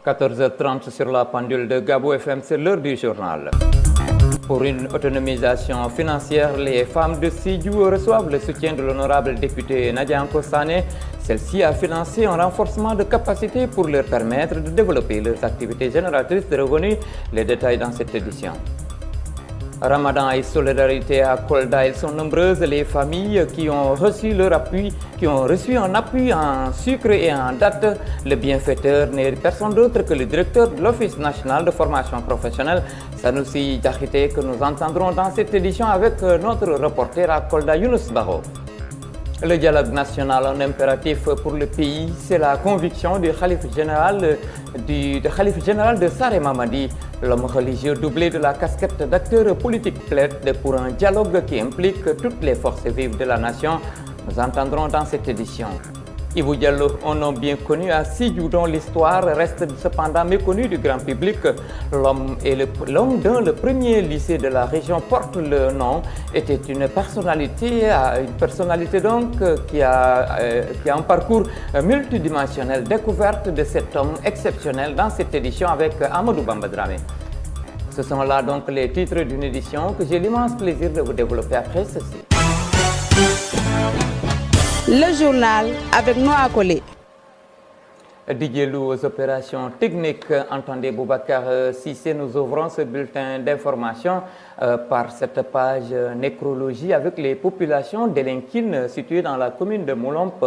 14h30 sur la pendule de Gabo FM, c'est l'heure du journal. Pour une autonomisation financière, les femmes de Sédhiou reçoivent le soutien de l'honorable député Nadia Anko Sané. Celle-ci a financé un renforcement de capacité pour leur permettre de développer leurs activités génératrices de revenus. Les détails dans cette édition. Ramadan et solidarité à Kolda, elles sont nombreuses les familles qui ont reçu leur appui, qui ont reçu un appui en sucre et en date. Le bienfaiteur n'est personne d'autre que le directeur de l'Office national de formation professionnelle, Sanoussi Diakhité, que nous entendrons dans cette édition avec notre reporter à Kolda, Younous Baro. Le dialogue national, un impératif pour le pays, c'est la conviction du khalife général de Saré Mamadi. L'homme religieux doublé de la casquette d'acteur politique plaide pour un dialogue qui implique toutes les forces vives de la nation. Nous entendrons dans cette édition. Ibou Diallo, un nom bien connu à Sédhiou dont l'histoire reste cependant méconnue du grand public. L'homme dont le premier lycée de la région porte le nom était une personnalité donc qui a un parcours multidimensionnel. Découverte de cet homme exceptionnel dans cette édition avec Amadou Bamba Dramé. Ce sont là donc les titres d'une édition que j'ai l'immense plaisir de vous développer après ceci. Le journal avec Noa Collé. Didier aux opérations techniques, entendez Boubacar Sissé, nous ouvrons ce bulletin d'information par cette page nécrologie avec les populations d'Elinkine situées dans la commune de Moulompe.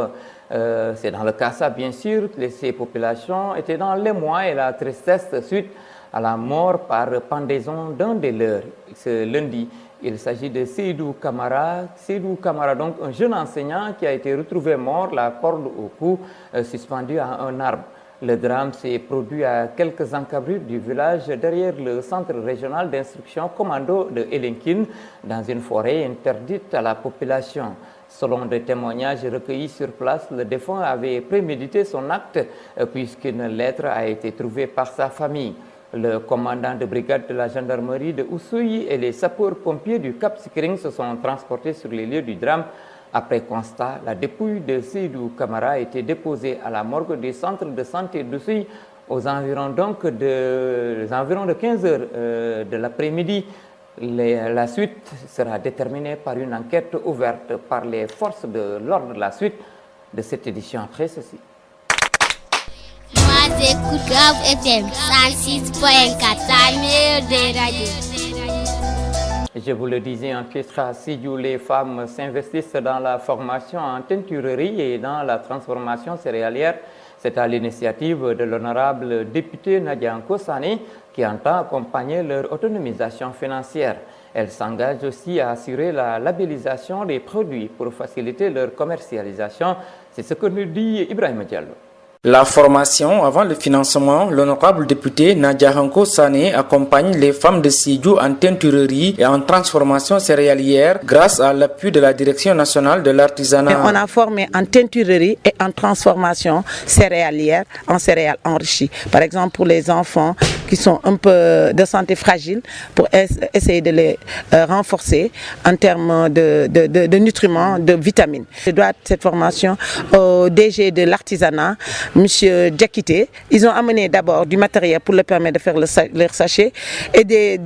C'est dans le Kassa bien sûr, ces populations étaient dans l'émoi et la tristesse suite à la mort par pendaison d'un des leurs ce lundi. Il s'agit de Seydou Kamara. Seydou Kamara, donc un jeune enseignant qui a été retrouvé mort, la corde au cou, suspendu à un arbre. Le drame s'est produit à quelques encablures du village derrière le centre régional d'instruction commando de Elinkine, dans une forêt interdite à la population. Selon des témoignages recueillis sur place, le défunt avait prémédité son acte puisqu'une lettre a été trouvée par sa famille. Le commandant de brigade de la gendarmerie de Oussouye et les sapeurs-pompiers du Cap Skirring se sont transportés sur les lieux du drame. Après constat, la dépouille de Seydou Kamara a été déposée à la morgue du centre de santé d'Oussouye aux environs de 15 heures de l'après-midi. La suite sera déterminée par une enquête ouverte par les forces de l'ordre. La suite de cette édition après ceci. J'écoute Gab FM 106.4, la meilleure des radios. Je vous le disais en titre, à Sédhiou, les femmes s'investissent dans la formation en teinturerie et dans la transformation céréalière. C'est à l'initiative de l'honorable député Nadia Anko Sané qui entend accompagner leur autonomisation financière. Elle s'engage aussi à assurer la labellisation des produits pour faciliter leur commercialisation. C'est ce que nous dit Ibrahim Diallo. La formation avant le financement, l'honorable député Nadia Anko Sané accompagne les femmes de Sédhiou en teinturerie et en transformation céréalière grâce à l'appui de la Direction nationale de l'artisanat. On a formé en teinturerie et en transformation céréalière en céréales enrichies. Par exemple pour les enfants qui sont un peu de santé fragile, pour essayer de les renforcer en termes de nutriments, de vitamines. Je dois cette formation au DG de l'artisanat, Monsieur Diakhité. Ils ont amené d'abord du matériel pour leur permettre de faire leurs sachets et des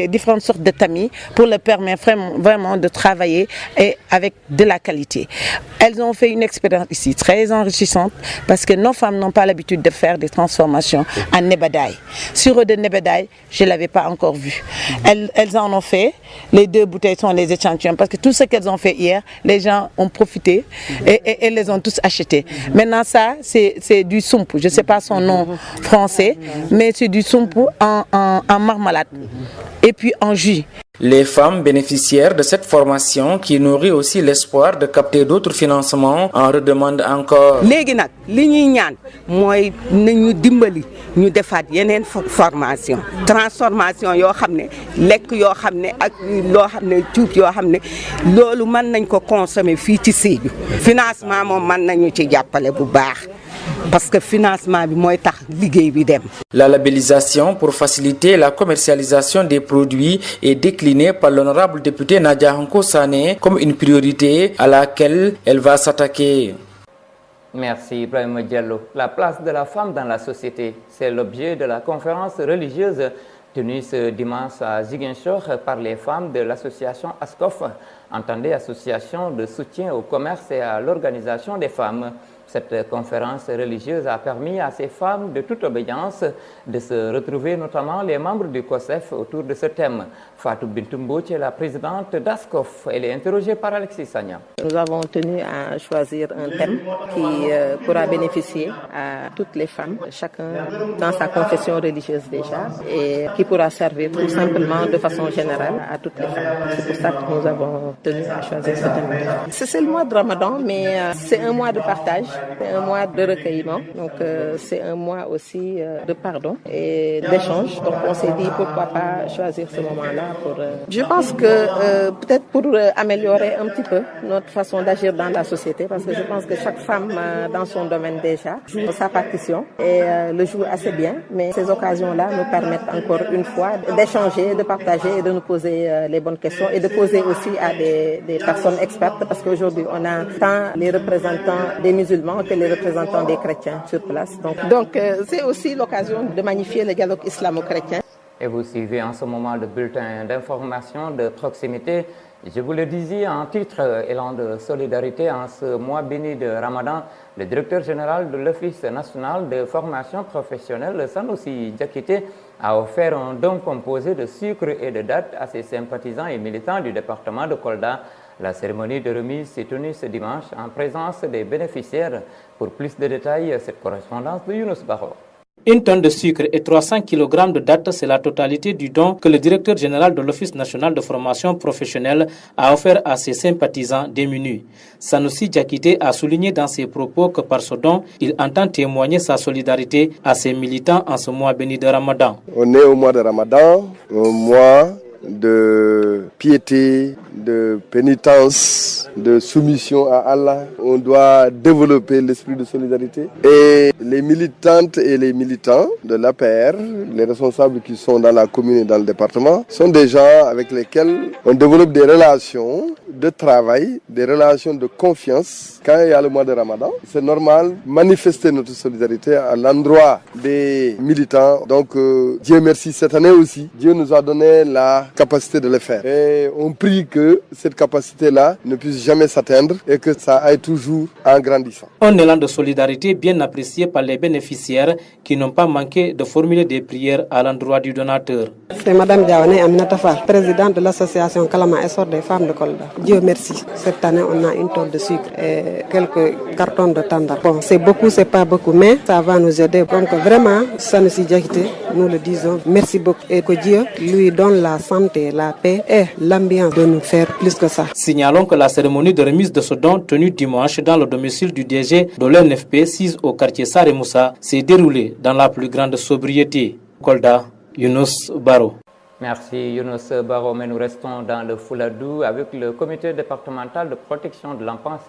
différentes sortes de tamis pour leur permettre vraiment de travailler et avec de la qualité. Elles ont fait une expérience ici très enrichissante parce que nos femmes n'ont pas l'habitude de faire des transformations en nebadaï. Sur de nebadaï, je ne l'avais pas encore vu. Elles en ont fait. Les 2 bouteilles sont les échantillons parce que tout ce qu'elles ont fait hier, les gens ont profité et les ont tous achetés. Maintenant ça, c'est du soumpu. Je ne sais pas son nom français, mais c'est du soumpu en marmelade et puis en jus. Les femmes bénéficiaires de cette formation qui nourrit aussi l'espoir de capter d'autres financements en redemandent encore. Légui nak li ñuy ñaan moy nañu dimbali ñu defaat yeneen formation transformation yoo xam ne lekk yoo xam ne ak loo xam ne cuub yoo xam ne loolu mën nañ ko consommer fii ci Sédhiou financement moom mën nañu ci jàppale bu baax. Parce que le financement bi tax liggéey bi dem. La labellisation pour faciliter la commercialisation des produits est déclinée par l'honorable député Nadia Anko Sané comme une priorité à laquelle elle va s'attaquer. Merci Ibrahim Diallo. La place de la femme dans la société, c'est l'objet de la conférence religieuse tenue ce dimanche à Ziguinchor par les femmes de l'association ASCOF, entendez Association de soutien au commerce et à l'organisation des femmes. Cette conférence religieuse a permis à ces femmes de toute obédience de se retrouver, notamment les membres du COSEF, autour de ce thème. Fatou Bintoumbo est la présidente d'ASCOF. Elle est interrogée par Alexis Sagna. Nous avons tenu à choisir un thème qui pourra bénéficier à toutes les femmes, chacun dans sa confession religieuse déjà, et qui pourra servir tout simplement de façon générale à toutes les femmes. C'est pour ça que nous avons tenu à choisir ce thème. C'est le mois de Ramadan, mais c'est un mois de partage. C'est un mois de recueillement, donc c'est un mois aussi de pardon et d'échange. Donc on s'est dit pourquoi pas choisir ce moment-là pour... Je pense que peut-être pour améliorer un petit peu notre façon d'agir dans la société, parce que je pense que chaque femme dans son domaine déjà joue sa partition et le joue assez bien. Mais ces occasions-là nous permettent encore une fois d'échanger, de partager et de nous poser les bonnes questions et de poser aussi à des personnes expertes, parce qu'aujourd'hui on a tant les représentants des musulmans que les représentants des chrétiens sur place. Donc c'est aussi l'occasion de magnifier le dialogue islamo-chrétien. Et vous suivez en ce moment le bulletin d'information de proximité. Je vous le disais en titre, élan de solidarité en ce mois béni de Ramadan, le directeur général de l'Office national de formation professionnelle, Sanoussi Diakité, a offert un don composé de sucre et de dattes à ses sympathisants et militants du département de Kolda. La cérémonie de remise s'est tenue ce dimanche en présence des bénéficiaires. Pour plus de détails, cette correspondance de Younous Baro. 1 tonne de sucre et 300 kg de dattes, c'est la totalité du don que le directeur général de l'Office national de formation professionnelle a offert à ses sympathisants démunis. Sanoussi Diakité a souligné dans ses propos que par ce don, il entend témoigner sa solidarité à ses militants en ce mois béni de Ramadan. On est au mois de Ramadan, un mois de piété, de pénitence, de soumission à Allah. On doit développer l'esprit de solidarité. Et les militantes et les militants de l'APR, les responsables qui sont dans la commune et dans le département, sont des gens avec lesquels on développe des relations de travail, des relations de confiance. Quand il y a le mois de Ramadan, c'est normal manifester notre solidarité à l'endroit des militants. Donc Dieu merci, cette année aussi, Dieu nous a donné la capacité de le faire. Et on prie que cette capacité-là ne puisse jamais s'atteindre et que ça aille toujours en grandissant. Un élan de solidarité bien apprécié par les bénéficiaires qui n'ont pas manqué de formuler des prières à l'endroit du donateur. C'est Madame Diawane Aminata Fall, présidente de l'association Kalama Essor des femmes de Kolda. Dieu merci. Cette année, on a 1 tonne de sucre et quelques cartons de tendres. Bon, c'est beaucoup, c'est pas beaucoup, mais ça va nous aider. Donc vraiment, Sanoussi Diakité, nous le disons, merci beaucoup et que Dieu lui donne la santé, la paix et l'ambiance de nous faire plus que ça. Signalons que la cérémonie de remise de ce don tenue dimanche dans le domicile du DG de l'ONFP 6 au quartier Saremoussa s'est déroulée dans la plus grande sobriété. Kolda, Younous Baro. Merci Younous Baro, mais nous restons dans le Fouladou avec le comité départemental de protection de l'enfance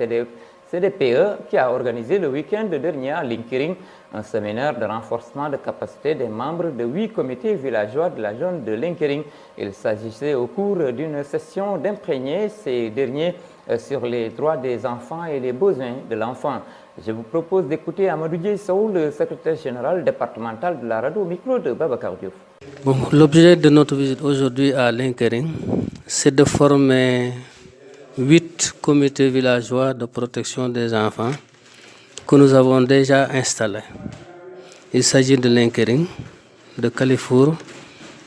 CDPE qui a organisé le week-end dernier à Linkiring un séminaire de renforcement de capacité des membres de 8 comités villageois de la zone de Linkiring. Il s'agissait au cours d'une session d'imprégner ces derniers sur les droits des enfants et les besoins de l'enfant. Je vous propose d'écouter Amadou Diaye-Sow, le secrétaire général départemental de la radio, au micro de Babacar Diouf. Bon, l'objet de notre visite aujourd'hui à Linkiring, c'est de former 8 comités villageois de protection des enfants que nous avons déjà installés. Il s'agit de Linkiring, de Kalifour,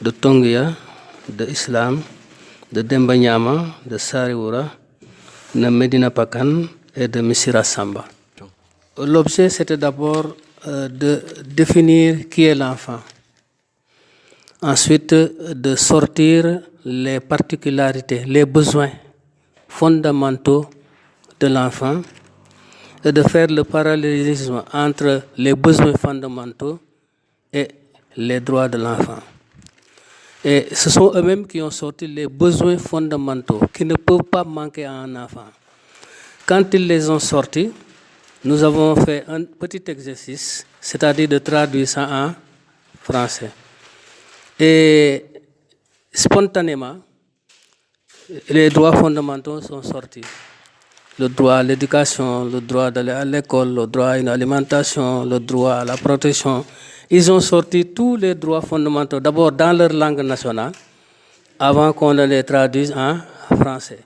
de Tongia, de Islam, de Dembanyama, de Sariwura, de Medina Pakan et de Missira Samba. L'objet, c'était d'abord de définir qui est l'enfant. Ensuite, de sortir les particularités, les besoins fondamentaux de l'enfant et de faire le parallélisme entre les besoins fondamentaux et les droits de l'enfant. Et ce sont eux-mêmes qui ont sorti les besoins fondamentaux qui ne peuvent pas manquer à un enfant. Quand ils les ont sortis, nous avons fait un petit exercice, c'est-à-dire de traduire ça en français. Et spontanément, les droits fondamentaux sont sortis. le droit à l'éducation, le droit d'aller à l'école, le droit à une alimentation, le droit à la protection. Ils ont sorti tous les droits fondamentaux, d'abord dans leur langue nationale, avant qu'on ne les traduise en français.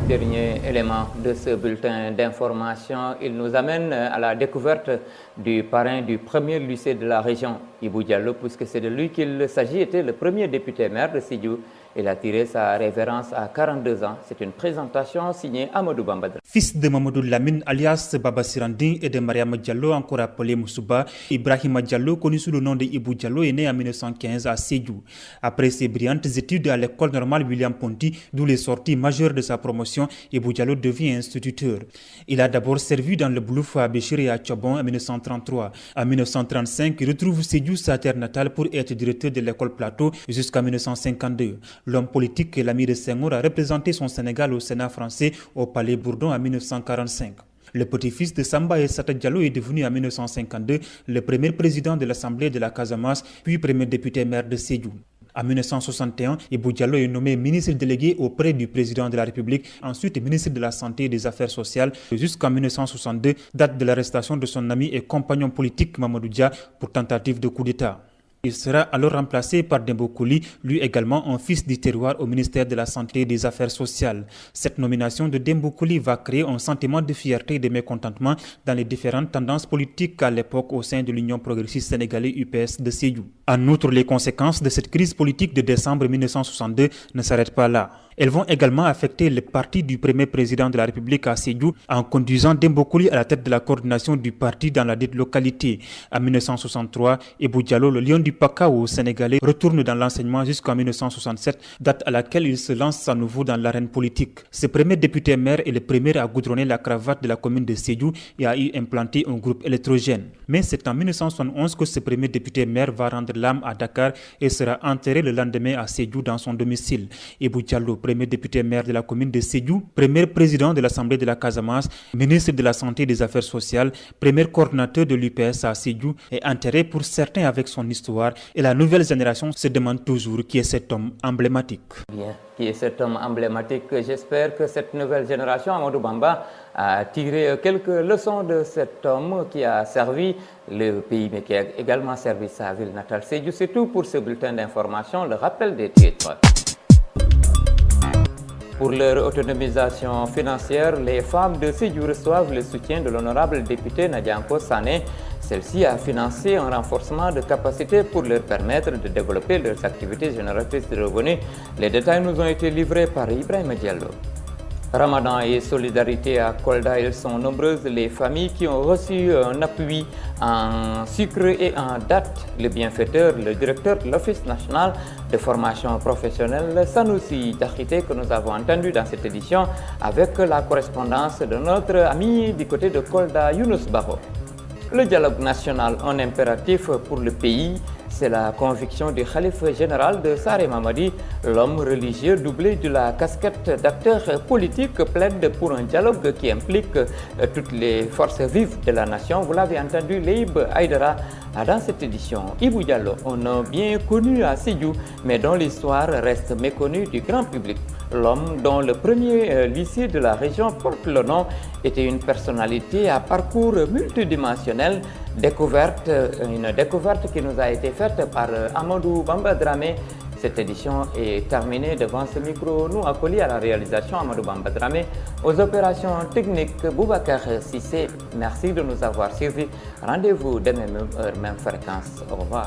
Dernier élément de ce bulletin d'information, il nous amène à la découverte du parrain du premier lycée de la région, Ibou Diallo, puisque c'est de lui qu'il s'agit, était le premier député maire de Sédhiou. Il a tiré sa révérence à 42 ans. C'est une présentation signée Amadou Bamba. Fils de Mamadou Lamine alias Baba Sirandin et de Mariama Diallo, encore appelé Moussouba, Ibrahima Diallo, connu sous le nom de Ibou Diallo, est né en 1915 à Sédhiou. Après ses brillantes études à l'école normale William Ponty, d'où les sorties majeures de sa promotion, Ibou Diallo devient instituteur. Il a d'abord servi dans le Boulouf à Béchir et à Tchobon en 1933. En 1935, il retrouve Sédhiou, sa terre natale, pour être directeur de l'école Plateau jusqu'en 1952. L'homme politique et l'ami de Senghor a représenté son Sénégal au Sénat français au Palais Bourdon en 1945. Le petit-fils de Samba Essata Diallo est devenu en 1952 le premier président de l'Assemblée de la Casamance, puis premier député maire de Sédhiou. En 1961, Ibou Diallo est nommé ministre délégué auprès du président de la République, ensuite ministre de la Santé et des Affaires sociales, jusqu'en 1962, date de l'arrestation de son ami et compagnon politique Mamadou Dia pour tentative de coup d'État. Il sera alors remplacé par Dembo Koli, lui également un fils du terroir au ministère de la Santé et des Affaires sociales. Cette nomination de Dembo Koli va créer un sentiment de fierté et de mécontentement dans les différentes tendances politiques à l'époque au sein de l'Union progressiste sénégalaise UPS de Sédhiou. En outre, les conséquences de cette crise politique de décembre 1962 ne s'arrêtent pas là. Elles vont également affecter le parti du premier président de la République à Sédhiou en conduisant Dembo Koli à la tête de la coordination du parti dans la dite localité. En 1963, Ibou Diallo, le lion du Pakao sénégalais, retourne dans l'enseignement jusqu'en 1967, date à laquelle il se lance à nouveau dans l'arène politique. Ce premier député maire est le premier à goudronner la cravate de la commune de Sédhiou et à y implanter un groupe électrogène. Mais c'est en 1971 que ce premier député maire va rendre l'âme à Dakar et sera enterré le lendemain à Sédhiou dans son domicile. Ibou Diallo, premier député maire de la commune de Sédhiou, premier président de l'Assemblée de la Casamance, ministre de la Santé et des Affaires sociales, premier coordinateur de l'UPS à Sédhiou, est enterré pour certains avec son histoire et la nouvelle génération se demande toujours qui est cet homme emblématique. Bien, qui est cet homme emblématique. J'espère que cette nouvelle génération, Amadou Bamba, a tiré quelques leçons de cet homme qui a servi le pays, mais qui a également servi sa ville natale. Sédhiou, c'est tout pour ce bulletin d'information. Le rappel des titres. Pour leur autonomisation financière, les femmes de Sédhiou reçoivent le soutien de l'honorable député Nadianko Sané. Celle-ci a financé un renforcement de capacité pour leur permettre de développer leurs activités génératrices de revenus. Les détails nous ont été livrés par Ibrahima Diallo. Ramadan et solidarité à Kolda, ils sont nombreuses les familles qui ont reçu un appui en sucre et en date. Le bienfaiteur, le directeur de l'Office national de formation professionnelle, Sanoussi Dakhité, que nous avons entendu dans cette édition avec la correspondance de notre ami du côté de Kolda, Younous Baro. Le dialogue national, un impératif pour le pays, c'est la conviction du khalife général de Saré Mamadi. L'homme religieux doublé de la casquette d'acteur politique plaide pour un dialogue qui implique toutes les forces vives de la nation. Vous l'avez entendu, Leib Aïdara dans cette édition. Ibou Diallo, un homme bien connu à Sédhiou, mais dont l'histoire reste méconnue du grand public. L'homme dont le premier lycée de la région porte le nom était une personnalité à parcours multidimensionnel. Une découverte qui nous a été faite par Amadou Bamba Dramé. Cette édition est terminée devant ce micro. Nous accolis à la réalisation Amadou Bamba Dramé, aux opérations techniques Boubacar Sissé. Merci de nous avoir suivis. Rendez-vous demain même heure, même fréquence. Au revoir.